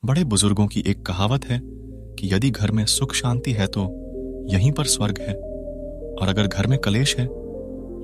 बड़े बुजुर्गों की एक कहावत है कि यदि घर में सुख शांति है तो यहीं पर स्वर्ग है, और अगर घर में कलेश है,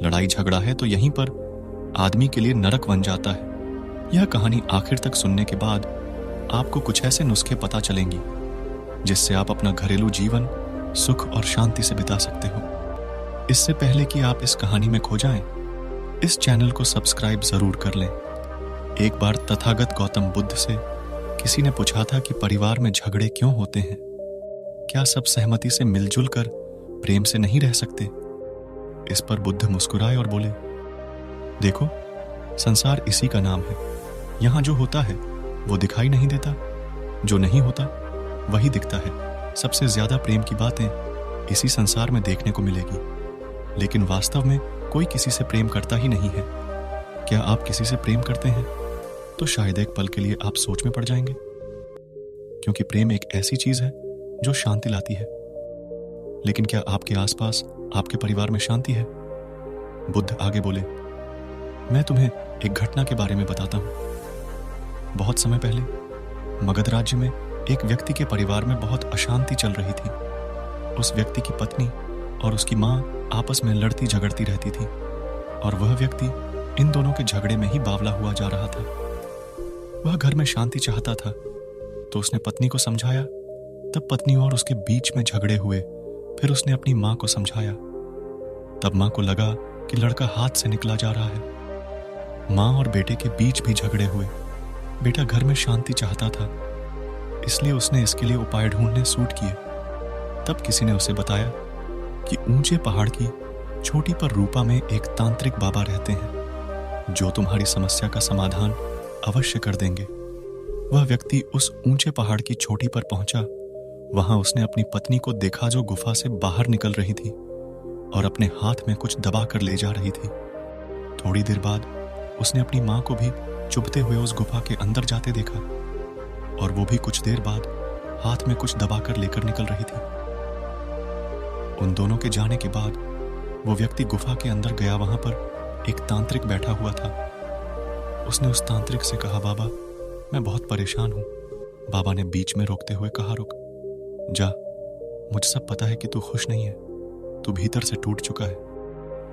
लड़ाई झगड़ा है, तो यहीं पर आदमी के लिए नरक बन जाता है। यह कहानी आखिर तक सुनने के बाद आपको कुछ ऐसे नुस्खे पता चलेंगी जिससे आप अपना घरेलू जीवन सुख और शांति से बिता सकते हो। इससे पहले कि आप इस कहानी में खो जाएं, इस चैनल को सब्सक्राइब जरूर कर लें। एक बार तथागत गौतम बुद्ध से किसी ने पूछा था कि परिवार में झगड़े क्यों होते हैं? क्या सब सहमति से मिलजुल कर प्रेम से नहीं रह सकते? इस पर बुद्ध मुस्कुराए और बोले, देखो, संसार इसी का नाम है। यहां जो होता है वो दिखाई नहीं देता, जो नहीं होता वही दिखता है। सबसे ज्यादा प्रेम की बातें इसी संसार में देखने को मिलेगी, लेकिन वास्तव में कोई किसी से प्रेम करता ही नहीं है। क्या आप किसी से प्रेम करते हैं? तो शायद एक पल के लिए आप सोच में पड़ जाएंगे, क्योंकि प्रेम एक ऐसी चीज है जो शांति लाती है। लेकिन क्या आपके आसपास आपके परिवार में शांति है? बुद्ध आगे बोले, मैं तुम्हें एक घटना के बारे में बताता हूं। बहुत समय पहले मगध राज्य में एक व्यक्ति के परिवार में बहुत अशांति चल रही थी। उस व्यक्ति की पत्नी और उसकी मां आपस में लड़ती झगड़ती रहती थी, और वह व्यक्ति इन दोनों के झगड़े में ही बावला हुआ जा रहा था। वह घर में शांति चाहता था, तो उसने पत्नी को समझाया। तब पत्नी और उसके बीच में झगड़े हुए। फिर उसने अपनी मां को समझाया। तब मां को लगा कि लड़का हाथ से निकला जा रहा है। मां और बेटे के बीच भी झगड़े हुए। बेटा घर में शांति चाहता था, इसलिए उसने इसके लिए उपाय ढूंढने सूट किए। तब किसी ने उसे बताया कि ऊंचे पहाड़ की छोटी पर रूपा में एक तांत्रिक बाबा रहते हैं, जो तुम्हारी समस्या का समाधान अवश्य कर देंगे। वह व्यक्ति उस ऊंचे पहाड़ की चोटी पर पहुंचा। वहां उसने अपनी पत्नी को देखा, जो गुफा से बाहर निकल रही थी और अपने हाथ में कुछ दबा कर ले जा रही थी। थोड़ी देर बाद उसने अपनी मां को भी चुभते हुए उस गुफा के अंदर जाते देखा, और वो भी कुछ देर बाद हाथ में कुछ दबा कर लेकर निकल रही थी। उन दोनों के जाने के बाद वो व्यक्ति गुफा के अंदर गया। वहां पर एक तांत्रिक बैठा हुआ था। उसने उस तांत्रिक से कहा, बाबा, मैं बहुत परेशान हूं। बाबा ने बीच में रोकते हुए कहा, रुक जा, मुझे सब पता है कि तू खुश नहीं है। तू भीतर से टूट चुका है।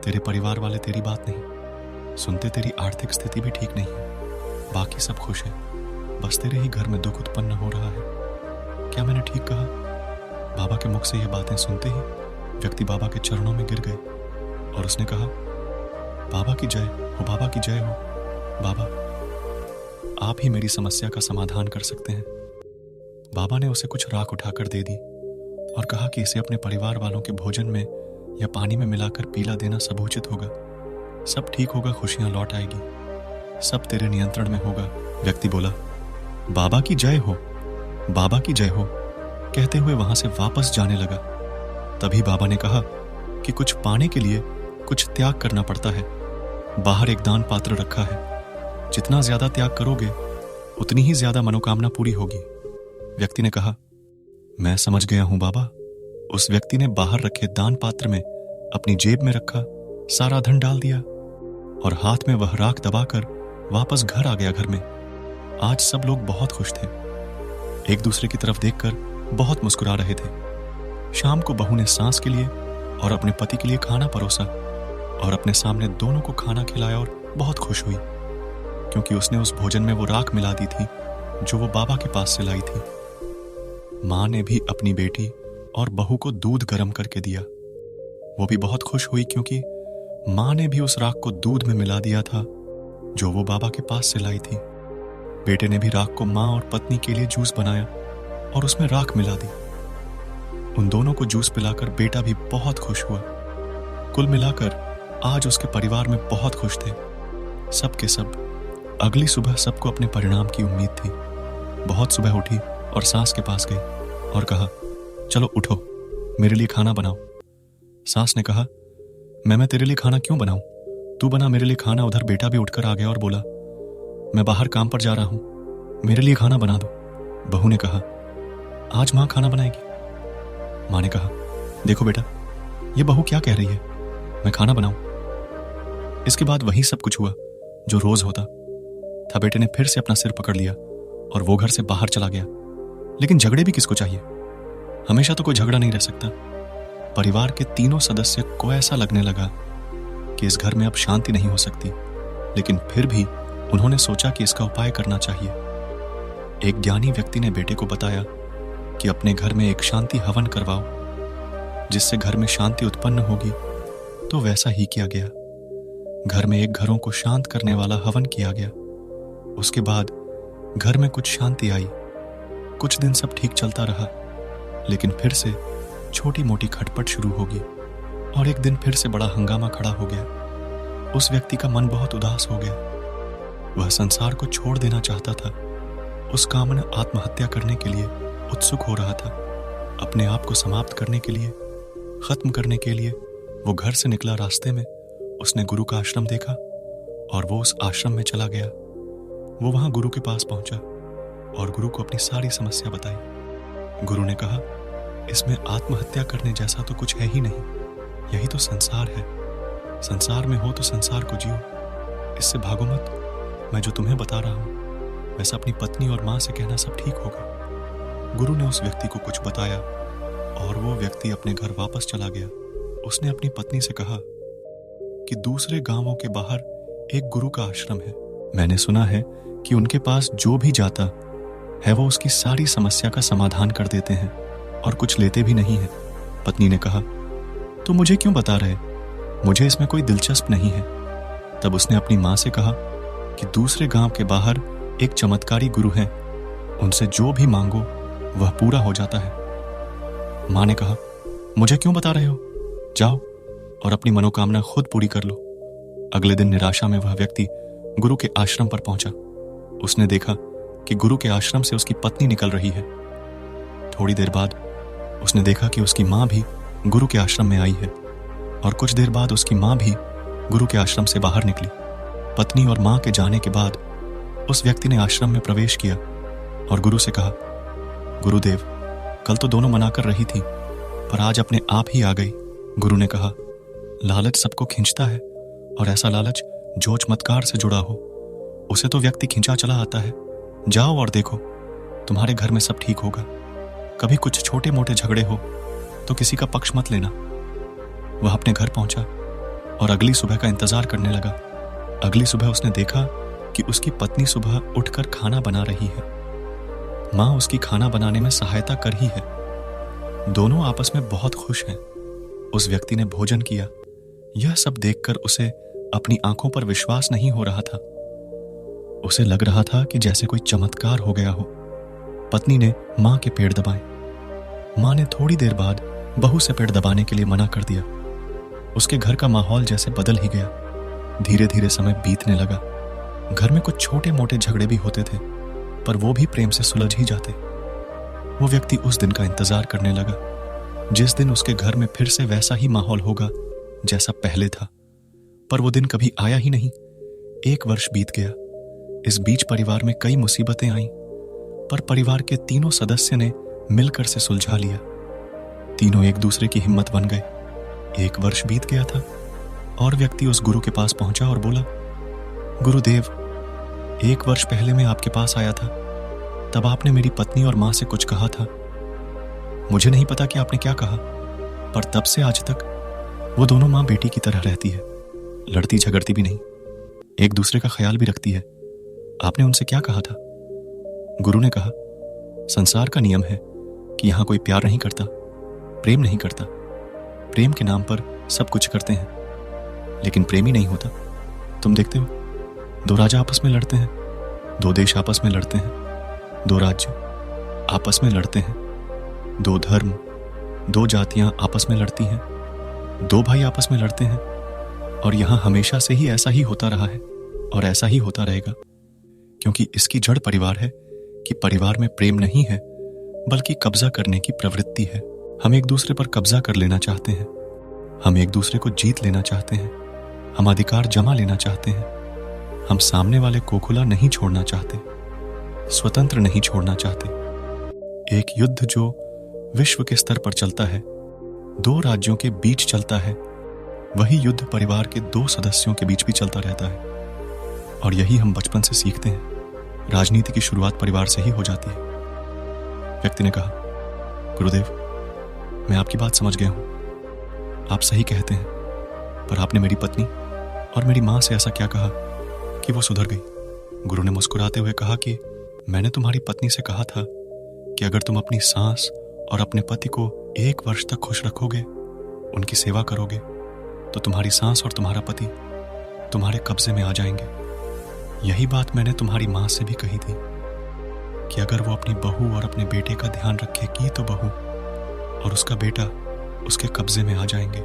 तेरे परिवार वाले तेरी बात नहीं सुनते, तेरी आर्थिक स्थिति भी ठीक नहीं है। बाकी सब खुश है, बस तेरे ही घर में दुख उत्पन्न हो रहा है। क्या मैंने ठीक कहा? बाबा के मुख से ये बातें सुनते ही व्यक्ति बाबा के चरणों में गिर गए और उसने कहा, बाबा की जय हो, बाबा की जय हो। बाबा, आप ही मेरी समस्या का समाधान कर सकते हैं। बाबा ने उसे कुछ राख उठाकर दे दी और कहा कि इसे अपने परिवार वालों के भोजन में या पानी में मिलाकर पीला देना सबूचित होगा। सब ठीक होगा, खुशियां लौट आएगी, सब तेरे नियंत्रण में होगा। व्यक्ति बोला, बाबा की जय हो, बाबा की जय हो, कहते हुए वहां से वापस जाने लगा। तभी बाबा ने कहा कि कुछ पाने के लिए कुछ त्याग करना पड़ता है। बाहर एक दान पात्र रखा है, जितना ज्यादा त्याग करोगे उतनी ही ज्यादा मनोकामना पूरी होगी। व्यक्ति ने कहा, मैं समझ गया हूं बाबा। उस व्यक्ति ने बाहर रखे दान पात्र में अपनी जेब में रखा सारा धन डाल दिया और हाथ में वह राख दबाकर वापस घर आ गया। घर में आज सब लोग बहुत खुश थे, एक दूसरे की तरफ देखकर बहुत मुस्कुरा रहे थे। शाम को बहू ने सास के लिए और अपने पति के लिए खाना परोसा और अपने सामने दोनों को खाना खिलाया और बहुत खुश हुई, क्योंकि उसने उस भोजन में वो राख मिला दी थी जो वो बाबा के पास से लाई थी। मां ने भी अपनी बेटी और बहू को दूध गर्म करके दिया। वो भी बहुत खुश हुई, क्योंकि मां ने भी उस राख को दूध में मिला दिया था जो वो बाबा के पास से लाई थी। बेटे ने भी राख को मां और पत्नी के लिए जूस बनाया और उसमें राख मिला दी। उन दोनों को जूस पिलाकर बेटा भी बहुत खुश हुआ। कुल मिलाकर आज उसके परिवार में बहुत खुश थे सब के सब। अगली सुबह सबको अपने परिणाम की उम्मीद थी। बहुत सुबह उठी और सास के पास गई और कहा, चलो उठो, मेरे लिए खाना बनाओ। सास ने कहा, मैं तेरे लिए खाना क्यों बनाऊं? तू बना मेरे लिए खाना। उधर बेटा भी उठकर आ गया और बोला, मैं बाहर काम पर जा रहा हूं, मेरे लिए खाना बना दो। बहू ने कहा, आज मां खाना बनाएगी। मां ने कहा, देखो बेटा, ये बहू क्या कह रही है, मैं खाना बनाऊं। इसके बाद वही सब कुछ हुआ जो रोज होता था। बेटे ने फिर से अपना सिर पकड़ लिया और वो घर से बाहर चला गया। लेकिन झगड़े भी किसको चाहिए? हमेशा तो कोई झगड़ा नहीं रह सकता। परिवार के तीनों सदस्य को ऐसा लगने लगा कि इस घर में अब शांति नहीं हो सकती, लेकिन फिर भी उन्होंने सोचा कि इसका उपाय करना चाहिए। एक ज्ञानी व्यक्ति ने बेटे को बताया कि अपने घर में एक शांति हवन करवाओ, जिससे घर में शांति उत्पन्न होगी। तो वैसा ही किया गया। घर में एक घरों को शांत करने वाला हवन किया गया। उसके बाद घर में कुछ शांति आई। कुछ दिन सब ठीक चलता रहा, लेकिन फिर से छोटी मोटी खटपट शुरू होगी और एक दिन फिर से बड़ा हंगामा खड़ा हो गया। उस व्यक्ति का मन बहुत उदास हो गया। वह संसार को छोड़ देना चाहता था। उस काम ने आत्महत्या करने के लिए उत्सुक हो रहा था। अपने आप को समाप्त करने के लिए, खत्म करने के लिए वो घर से निकला। रास्ते में उसने गुरु का आश्रम देखा और वो उस आश्रम में चला गया। वो वहां गुरु के पास पहुंचा और गुरु को अपनी सारी समस्या बताई। गुरु ने कहा, इसमें आत्महत्या करने जैसा तो कुछ है ही नहीं। यही तो संसार है। संसार में हो तो संसार को जियो, इससे भागो मत। मैं जो तुम्हें बता रहा हूं वैसा अपनी पत्नी और मां से कहना, सब ठीक होगा। गुरु ने उस व्यक्ति को कुछ बताया और वो व्यक्ति अपने घर वापस चला गया। उसने अपनी पत्नी से कहा कि दूसरे गांवों के बाहर एक गुरु का आश्रम है। मैंने सुना है कि उनके पास जो भी जाता है वो उसकी सारी समस्या का समाधान कर देते हैं और कुछ लेते भी नहीं है। पत्नी ने कहा, तो मुझे क्यों बता रहे? मुझे इसमें कोई दिलचस्प नहीं है। तब उसने अपनी मां से कहा कि दूसरे गांव के बाहर एक चमत्कारी गुरु हैं, उनसे जो भी मांगो वह पूरा हो जाता है। मां ने कहा, मुझे क्यों बता रहे हो? जाओ और अपनी मनोकामना खुद पूरी कर लो। अगले दिन निराशा में वह व्यक्ति गुरु के आश्रम पर पहुंचा। उसने देखा कि गुरु के आश्रम से उसकी पत्नी निकल रही है। थोड़ी देर बाद उसने देखा कि उसकी मां भी गुरु के आश्रम में आई है और कुछ देर बाद उसकी मां भी गुरु के आश्रम से बाहर निकली। पत्नी और मां के जाने के बाद उस व्यक्ति ने आश्रम में प्रवेश किया और गुरु से कहा, गुरुदेव, कल तो दोनों मना कर रही थी, पर आज अपने आप ही आ गई। गुरु ने कहा, लालच सबको खींचता है और ऐसा लालच जो चमत्कार से जुड़ा हो उसे तो व्यक्ति खींचा चला आता है। जाओ और देखो, तुम्हारे घर में सब ठीक होगा। कभी कुछ छोटे मोटे झगड़े हो तो किसी का पक्ष मत लेना। वह अपने घर पहुंचा और अगली सुबह का इंतजार करने लगा। अगली सुबह उसने देखा कि उसकी पत्नी सुबह उठकर खाना बना रही है। मां उसकी खाना बनाने में सहायता कर ही है। दोनों आपस में बहुत खुश हैं। उस व्यक्ति ने भोजन किया। यह सब देखकर उसे अपनी आंखों पर विश्वास नहीं हो रहा था। उसे लग रहा था कि जैसे कोई चमत्कार हो गया हो। पत्नी ने मां के पेड़ दबाए। मां ने थोड़ी देर बाद बहू से पेड़ दबाने के लिए मना कर दिया। उसके घर का माहौल जैसे बदल ही गया। धीरे धीरे समय बीतने लगा। घर में कुछ छोटे मोटे झगड़े भी होते थे, पर वो भी प्रेम से सुलझ ही जाते। वो व्यक्ति उस दिन का इंतजार करने लगा जिस दिन उसके घर में फिर से वैसा ही माहौल होगा जैसा पहले था। पर वो दिन कभी आया ही नहीं। 1 वर्ष बीत गया। इस बीच परिवार में कई मुसीबतें आईं, पर परिवार के तीनों सदस्य ने मिलकर से सुलझा लिया। तीनों एक दूसरे की हिम्मत बन गए। 1 वर्ष बीत गया था और व्यक्ति उस गुरु के पास पहुंचा और बोला, गुरुदेव, 1 वर्ष पहले मैं आपके पास आया था। तब आपने मेरी पत्नी और मां से कुछ कहा था। मुझे नहीं पता कि आपने क्या कहा, पर तब से आज तक वो दोनों मां बेटी की तरह रहती है। लड़ती झगड़ती भी नहीं, एक दूसरे का ख्याल भी रखती है। आपने उनसे क्या कहा था? गुरु ने कहा, संसार का नियम है कि यहां कोई प्यार नहीं करता, प्रेम नहीं करता। प्रेम के नाम पर सब कुछ करते हैं, लेकिन प्रेमी नहीं होता। तुम देखते हो, 2 राजा आपस में लड़ते हैं, 2 देश आपस में लड़ते हैं, 2 राज्य आपस में लड़ते हैं, 2 धर्म, 2 जातियां आपस में लड़ती हैं, 2 भाई आपस में लड़ते हैं। और यहां हमेशा से ही ऐसा ही होता रहा है और ऐसा ही होता रहेगा, क्योंकि इसकी जड़ परिवार है कि परिवार में प्रेम नहीं है, बल्कि कब्जा करने की प्रवृत्ति है। हम एक दूसरे पर कब्जा कर लेना चाहते हैं। हम एक दूसरे को जीत लेना चाहते हैं। हम अधिकार जमा लेना चाहते हैं। हम सामने वाले को खुला नहीं छोड़ना चाहते, स्वतंत्र नहीं छोड़ना चाहते। एक युद्ध जो विश्व के स्तर पर चलता है, 2 राज्यों के बीच चलता है, वही युद्ध परिवार के 2 सदस्यों के बीच भी चलता रहता है। और यही हम बचपन से सीखते हैं। राजनीति की शुरुआत परिवार से ही हो जाती है। व्यक्ति ने कहा, गुरुदेव, मैं आपकी बात समझ गया हूं। आप सही कहते हैं, पर आपने मेरी पत्नी और मेरी मां से ऐसा क्या कहा कि वो सुधर गई? गुरु ने मुस्कुराते हुए कहा कि मैंने तुम्हारी पत्नी से कहा था कि अगर तुम अपनी सास और अपने पति को 1 वर्ष तक खुश रखोगे, उनकी सेवा करोगे, तो तुम्हारी सास और तुम्हारा पति तुम्हारे कब्जे में आ जाएंगे। यही बात मैंने तुम्हारी मां से भी कही थी कि अगर वो अपनी बहू और अपने बेटे का ध्यान रखेगी तो बहू और उसका बेटा उसके कब्जे में आ जाएंगे।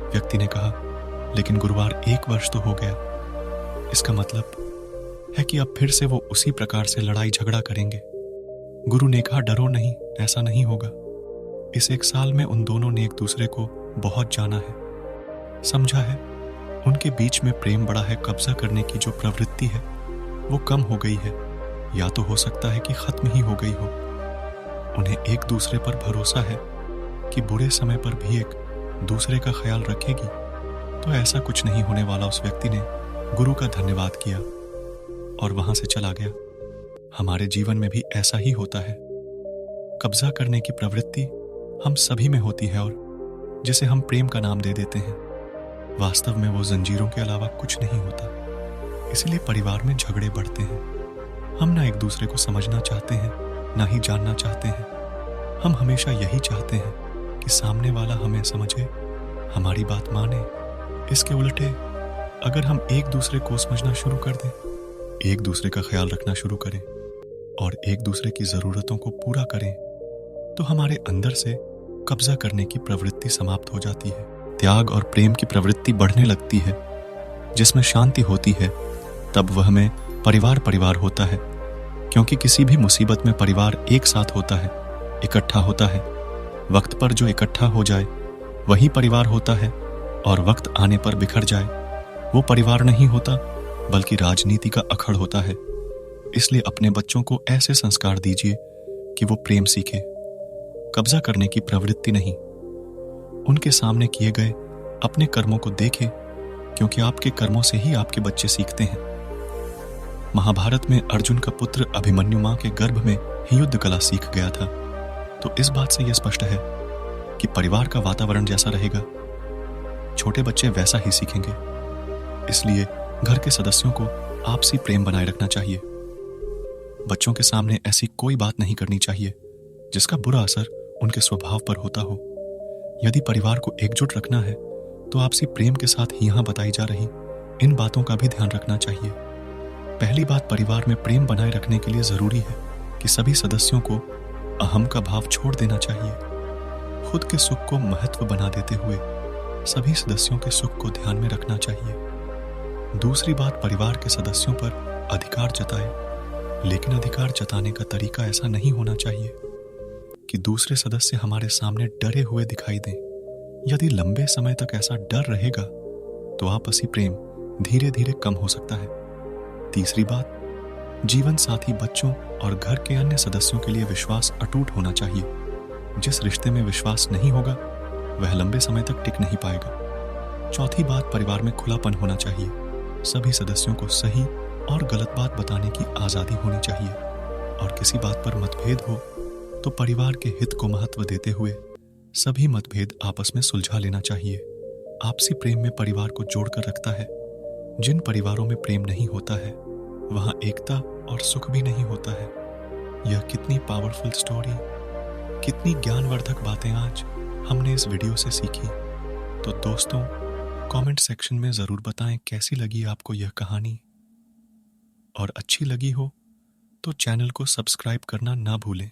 व्यक्ति ने कहा, लेकिन गुरुवार 1 वर्ष तो हो गया। इसका मतलब है कि अब फिर से वो उसी प्रकार से लड़ाई झगड़ा करेंगे। गुरु ने कहा, डरो नहीं, ऐसा नहीं होगा। इस 1 साल में उन दोनों ने एक दूसरे को बहुत जाना है, समझा है। उनके बीच में प्रेम बढ़ा है। कब्जा करने की जो प्रवृत्ति है वो कम हो गई है, या तो हो सकता है कि खत्म ही हो गई हो। उन्हें एक दूसरे पर भरोसा है कि बुरे समय पर भी एक दूसरे का ख्याल रखेगी, तो ऐसा कुछ नहीं होने वाला। उस व्यक्ति ने गुरु का धन्यवाद किया और वहां से चला गया। हमारे जीवन में भी ऐसा ही होता है। कब्जा करने की प्रवृत्ति हम सभी में होती है और जिसे हम प्रेम का नाम दे देते हैं। वास्तव में वो जंजीरों के अलावा कुछ नहीं होता। इसलिए परिवार में झगड़े बढ़ते हैं। हम ना एक दूसरे को समझना चाहते हैं, ना ही जानना चाहते हैं। हम हमेशा यही चाहते हैं कि सामने वाला हमें समझे, हमारी बात माने। इसके उल्टे अगर हम एक दूसरे को समझना शुरू कर दें, एक दूसरे का ख्याल रखना शुरू करें और एक दूसरे की जरूरतों को पूरा करें, तो हमारे अंदर से कब्जा करने की प्रवृत्ति समाप्त हो जाती है। त्याग और प्रेम की प्रवृत्ति बढ़ने लगती है। जिसमें शांति होती है तब वह में परिवार परिवार होता है, क्योंकि किसी भी मुसीबत में परिवार एक साथ होता है, इकट्ठा होता है। वक्त पर जो इकट्ठा हो जाए वही परिवार होता है, और वक्त आने पर बिखर जाए वो परिवार नहीं होता, बल्कि राजनीति का अखड़ होता है। इसलिए अपने बच्चों को ऐसे संस्कार दीजिए कि वो प्रेम सीखे, कब्जा करने की प्रवृत्ति नहीं। उनके सामने किए गए अपने कर्मों को देखें, क्योंकि आपके कर्मों से ही आपके बच्चे सीखते हैं। महाभारत में अर्जुन का पुत्र अभिमन्यु मां के गर्भ में ही युद्ध कला सीख गया था। तो इस बात से यह स्पष्ट है कि परिवार का वातावरण जैसा रहेगा, छोटे बच्चे वैसा ही सीखेंगे। इसलिए घर के सदस्यों को आपसी प्रेम बनाए रखना चाहिए। बच्चों के सामने ऐसी कोई बात नहीं करनी चाहिए जिसका बुरा असर उनके स्वभाव पर होता हो। यदि परिवार को एकजुट रखना है तो आपसी प्रेम के साथ यहां बताई जा रही इन बातों का भी ध्यान रखना चाहिए। पहली बात, परिवार में प्रेम बनाए रखने के लिए जरूरी है कि सभी सदस्यों को अहम का भाव छोड़ देना चाहिए। खुद के सुख को महत्व बना देते हुए सभी सदस्यों के सुख को ध्यान में रखना चाहिए। दूसरी बात, परिवार के सदस्यों पर अधिकार जताए, लेकिन अधिकार जताने का तरीका ऐसा नहीं होना चाहिए कि दूसरे सदस्य हमारे सामने डरे हुए दिखाई दें। यदि लंबे समय तक ऐसा डर रहेगा तो आपसी प्रेम धीरे धीरे कम हो सकता है। तीसरी बात, जीवन साथी, बच्चों और घर के अन्य सदस्यों के लिए विश्वास अटूट होना चाहिए। जिस रिश्ते में विश्वास नहीं होगा वह लंबे समय तक टिक नहीं पाएगा। चौथी बात, परिवार में खुलापन होना चाहिए। सभी सदस्यों को सही और गलत बात बताने की आजादी होनी चाहिए, और किसी बात पर मतभेद हो तो परिवार के हित को महत्व देते हुए सभी मतभेद आपस में सुलझा लेना चाहिए। आपसी प्रेम में परिवार को जोड़कर रखता है। जिन परिवारों में प्रेम नहीं होता है वहां एकता और सुख भी नहीं होता है। यह कितनी पावरफुल स्टोरी, कितनी ज्ञानवर्धक बातें आज हमने इस वीडियो से सीखी। तो दोस्तों, कमेंट सेक्शन में जरूर बताएं कैसी लगी आपको यह कहानी, और अच्छी लगी हो तो चैनल को सब्सक्राइब करना ना भूलें।